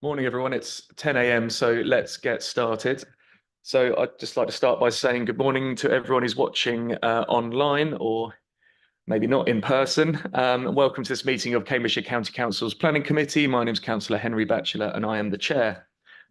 Morning, everyone. It's 10 a.m., so let's get started. So I'd just like to start by saying good morning to everyone who's watching online or maybe not in person. Welcome to this meeting of Cambridgeshire County Council's Planning Committee. My name is Councillor Henry Batchelor and I am the chair.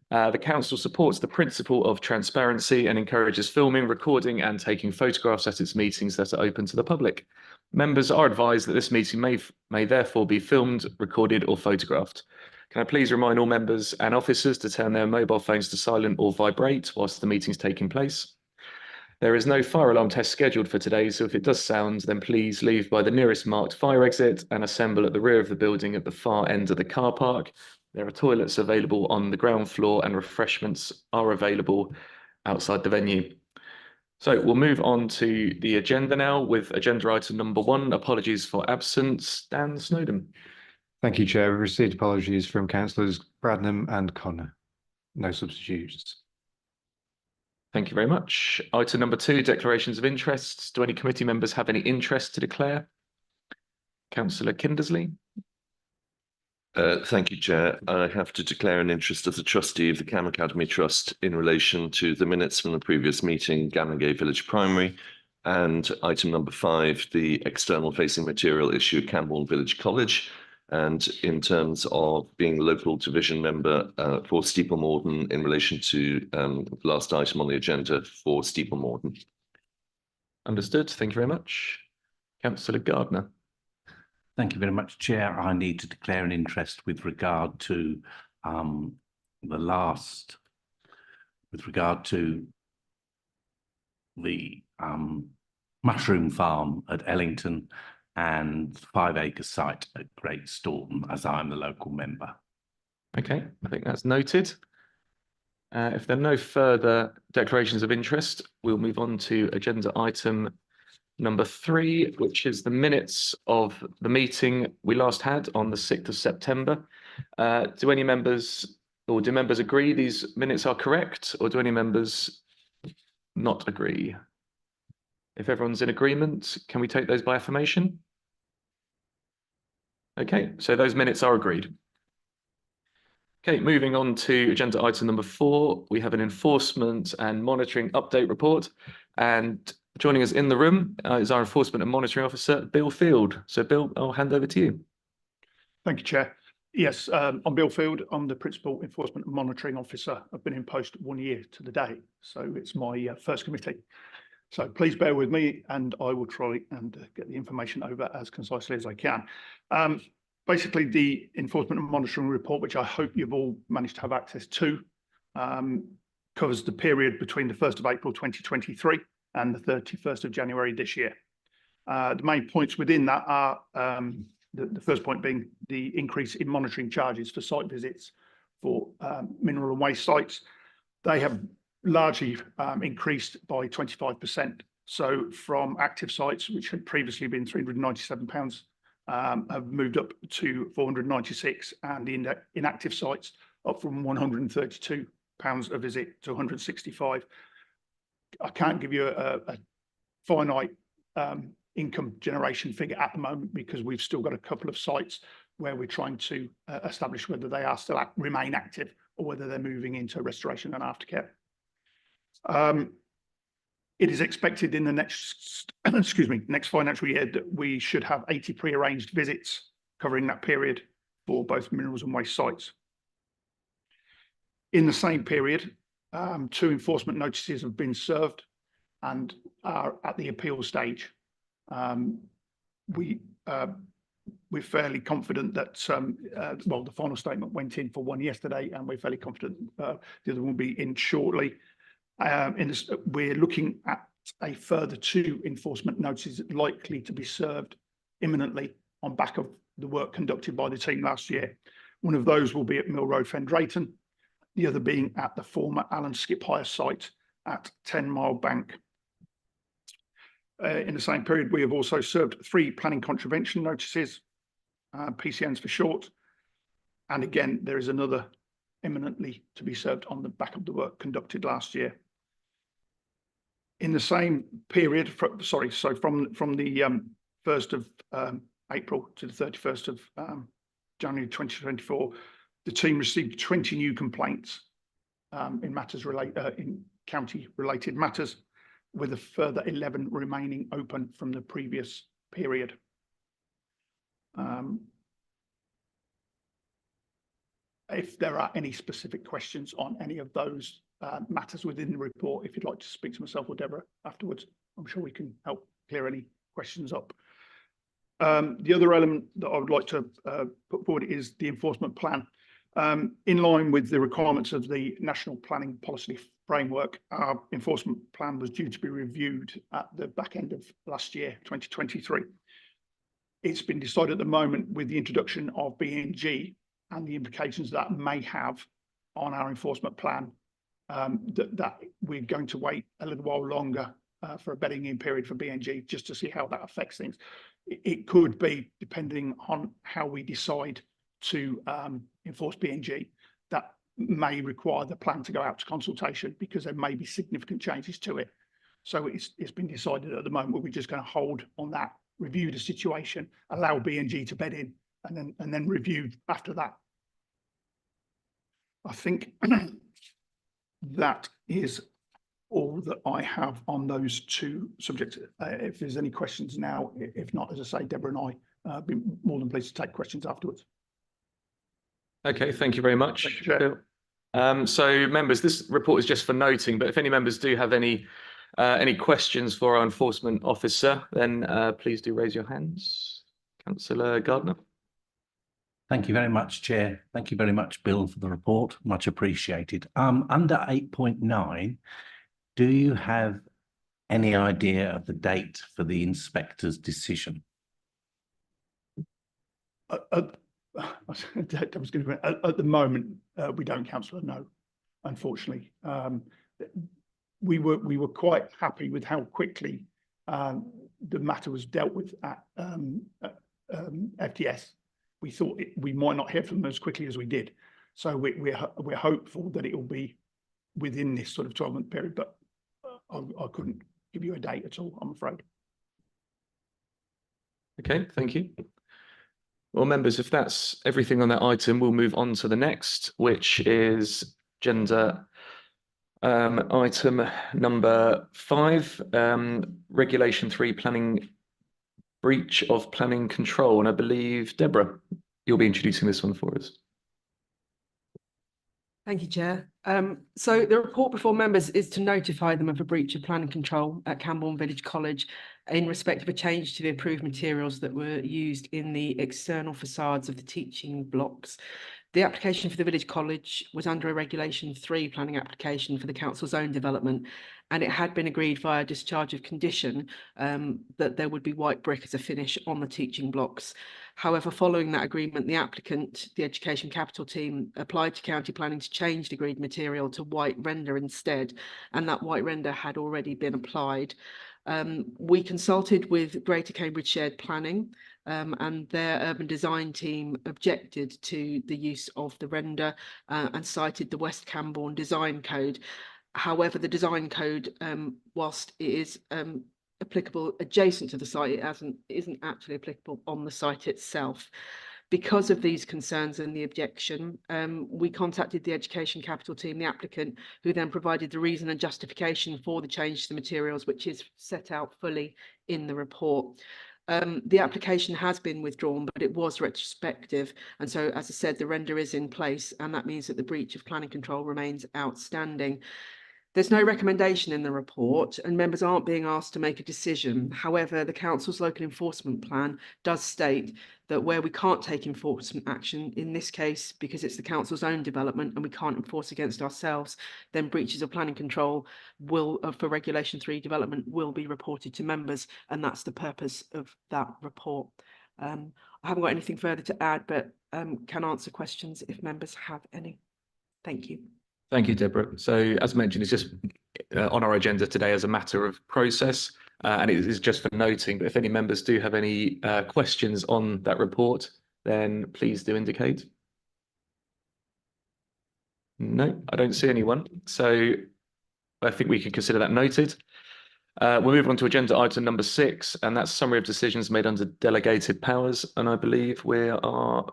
The council supports the principle of transparency and encourages filming, recording and taking photographs at its meetings that are open to the public. Members are advised that this meeting may therefore be filmed, recorded or photographed. Can I please remind all members and officers to turn their mobile phones to silent or vibrate whilst the meeting is taking place? There is no fire alarm test scheduled for today, so if it does sound, then please leave by the nearest marked fire exit and assemble at the rear of the building at the far end of the car park. There are toilets available on the ground floor and refreshments are available outside the venue. So we'll move on to the agenda now with agenda item number 1, apologies for absence. Dan Snowden. Thank you, Chair. We've received apologies from Councillors Bradnam and Connor. No substitutes. Thank you very much. Item number 2, declarations of interests. Do any committee members have any interest to declare? Councillor Kindersley. Thank you, Chair. I have to declare an interest as a trustee of the Cam Academy Trust in relation to the minutes from the previous meeting, Gamongay Village Primary, and item number 5, the external facing material issue at Cambourne Village College. And in terms of being local division member for Steeple Morden in relation to the last item on the agenda for Steeple Morden. Understood. Thank you very much. Councillor Gardner. Thank you very much, Chair. I need to declare an interest with regard to the mushroom farm at Ellington and 5-acre site at Great Staunton, as I'm the local member. Okay, I think that's noted. If there are no further declarations of interest, we'll move on to agenda item number 3, which is the minutes of the meeting we last had on the 6th of September. Do any members, or do members agree these minutes are correct, or do any members not agree? If everyone's in agreement, can we take those by affirmation? Okay, so those minutes are agreed. Okay, moving on to agenda item number 4, we have an enforcement and monitoring update report. And joining us in the room is our enforcement and monitoring officer, Bill Field. So Bill, I'll hand over to you. Thank you, Chair. Yes, I'm Bill Field. I'm the Principal Enforcement and Monitoring Officer. I've been in post 1 year to the day, so it's my first committee. So please bear with me and I will try and get the information over as concisely as I can. Basically, the enforcement and monitoring report, which I hope you've all managed to have access to, covers the period between the 1st of April 2023 and the 31st of January this year. The main points within that are the first point being the increase in monitoring charges for site visits for mineral and waste sites. They have largely increased by 25%. So from active sites, which had previously been £397, have moved up to 496, and the inactive sites up from £132 a visit to 165. I can't give you a finite income generation figure at the moment because we've still got a couple of sites where we're trying to establish whether they are still remain active or whether they're moving into restoration and aftercare. It is expected in the next, next financial year that we should have 80 pre-arranged visits covering that period for both minerals and waste sites. In the same period, 2 enforcement notices have been served and are at the appeal stage. We're fairly confident that, well, the final statement went in for one yesterday, and we're fairly confident the other will be in shortly. We're looking at a further 2 enforcement notices likely to be served imminently on back of the work conducted by the team last year. One of those will be at Mill Road, Fen Drayton, the other being at the former Alan Skip Hire site at 10 Mile Bank. In the same period, we have also served 3 planning contravention notices, PCNs for short. And again, there is another imminently to be served on the back of the work conducted last year. In the same period, from the 1st of April to the 31st of January 2024, The team received 20 new complaints in county-related matters, with a further 11 remaining open from the previous period. If there are any specific questions on any of those matters within the report, if you'd like to speak to myself or Deborah afterwards, I'm sure we can help clear any questions up. The other element that I would like to put forward is the enforcement plan. In line with the requirements of the National Planning Policy Framework, our enforcement plan was due to be reviewed at the back end of last year, 2023. It's been decided at the moment, with the introduction of BNG and the implications that may have on our enforcement plan, that we're going to wait a little while longer for a bedding in period for BNG, just to see how that affects things. It could be, depending on how we decide to enforce BNG, that may require the plan to go out to consultation, because there may be significant changes to it. So it's been decided at the moment we're just going to hold on that, review the situation, allow BNG to bed in, and then review after that. I think that is all that I have on those two subjects. If there's any questions now, if not, as I say, Deborah and I be more than pleased to take questions afterwards. Okay, thank you very much. Thank you, Chair. Bill. So members, this report is just for noting, but if any members do have any questions for our enforcement officer, then please do raise your hands. Councillor Gardner. Thank you very much, Chair. Thank you very much, Bill, for the report. Much appreciated. Under 8.9, do you have any idea of the date for the inspector's decision? At the moment, we don't, Councillor, no, unfortunately. We were quite happy with how quickly the matter was dealt with at FTS. We thought we might not hear from them as quickly as we did. So we're hopeful that it will be within this sort of 12-month period, but I couldn't give you a date at all, I'm afraid. Okay, thank you. Well, members, if that's everything on that item, we'll move on to the next, which is agenda item number 5, Regulation 3, planning breach of planning control. And I believe, Deborah, you'll be introducing this one for us. Thank you, Chair. So the report before members is to notify them of a breach of planning control at Cambourne Village College in respect of a change to the approved materials that were used in the external facades of the teaching blocks. The application for the Village College was under a Regulation 3 planning application for the council's own development, and it had been agreed via discharge of condition that there would be white brick as a finish on the teaching blocks. However, following that agreement, the applicant, the Education Capital team, applied to county planning to change the agreed material to white render instead, and that white render had already been applied. We consulted with Greater Cambridge Shared Planning, and their urban design team objected to the use of the render and cited the West Cambourne Design Code. However, the design code, whilst it is applicable adjacent to the site, it isn't actually applicable on the site itself. Because of these concerns and the objection, we contacted the Education Capital team, the applicant, who then provided the reason and justification for the change to the materials, which is set out fully in the report. The application has been withdrawn, but it was retrospective. And so, as I said, the render is in place, and that means that the breach of planning control remains outstanding. There's no recommendation in the report, and members aren't being asked to make a decision. However, the council's local enforcement plan does state that where we can't take enforcement action, in this case, because it's the council's own development and we can't enforce against ourselves, then breaches of planning control will, for Regulation 3 development, will be reported to members, and that's the purpose of that report. I haven't got anything further to add, but can answer questions if members have any. Thank you. Thank you, Deborah. So as mentioned, it's just on our agenda today as a matter of process, and it is just for noting. But if any members do have any questions on that report, then please do indicate. No, I don't see anyone. So I think we can consider that noted. We'll move on to agenda item number 6, and that's summary of decisions made under delegated powers. And I believe we are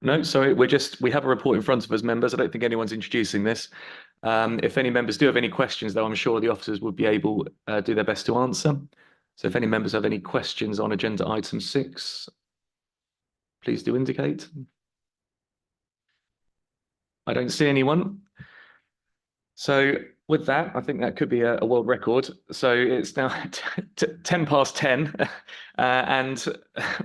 No, sorry, we have a report in front of us, members. I don't think anyone's introducing this. If any members do have any questions, though, I'm sure the officers would be able do their best to answer. So if any members have any questions on agenda item 6, please do indicate. I don't see anyone. So with that, I think that could be a world record. So it's now 10 past 10 and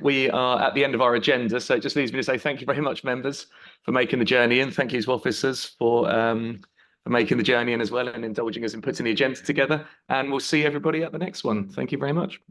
we are at the end of our agenda. So it just leaves me to say thank you very much, members, for making the journey in. Thank you to officers for making the journey in as well and indulging us in putting the agenda together. And we'll see everybody at the next one. Thank you very much.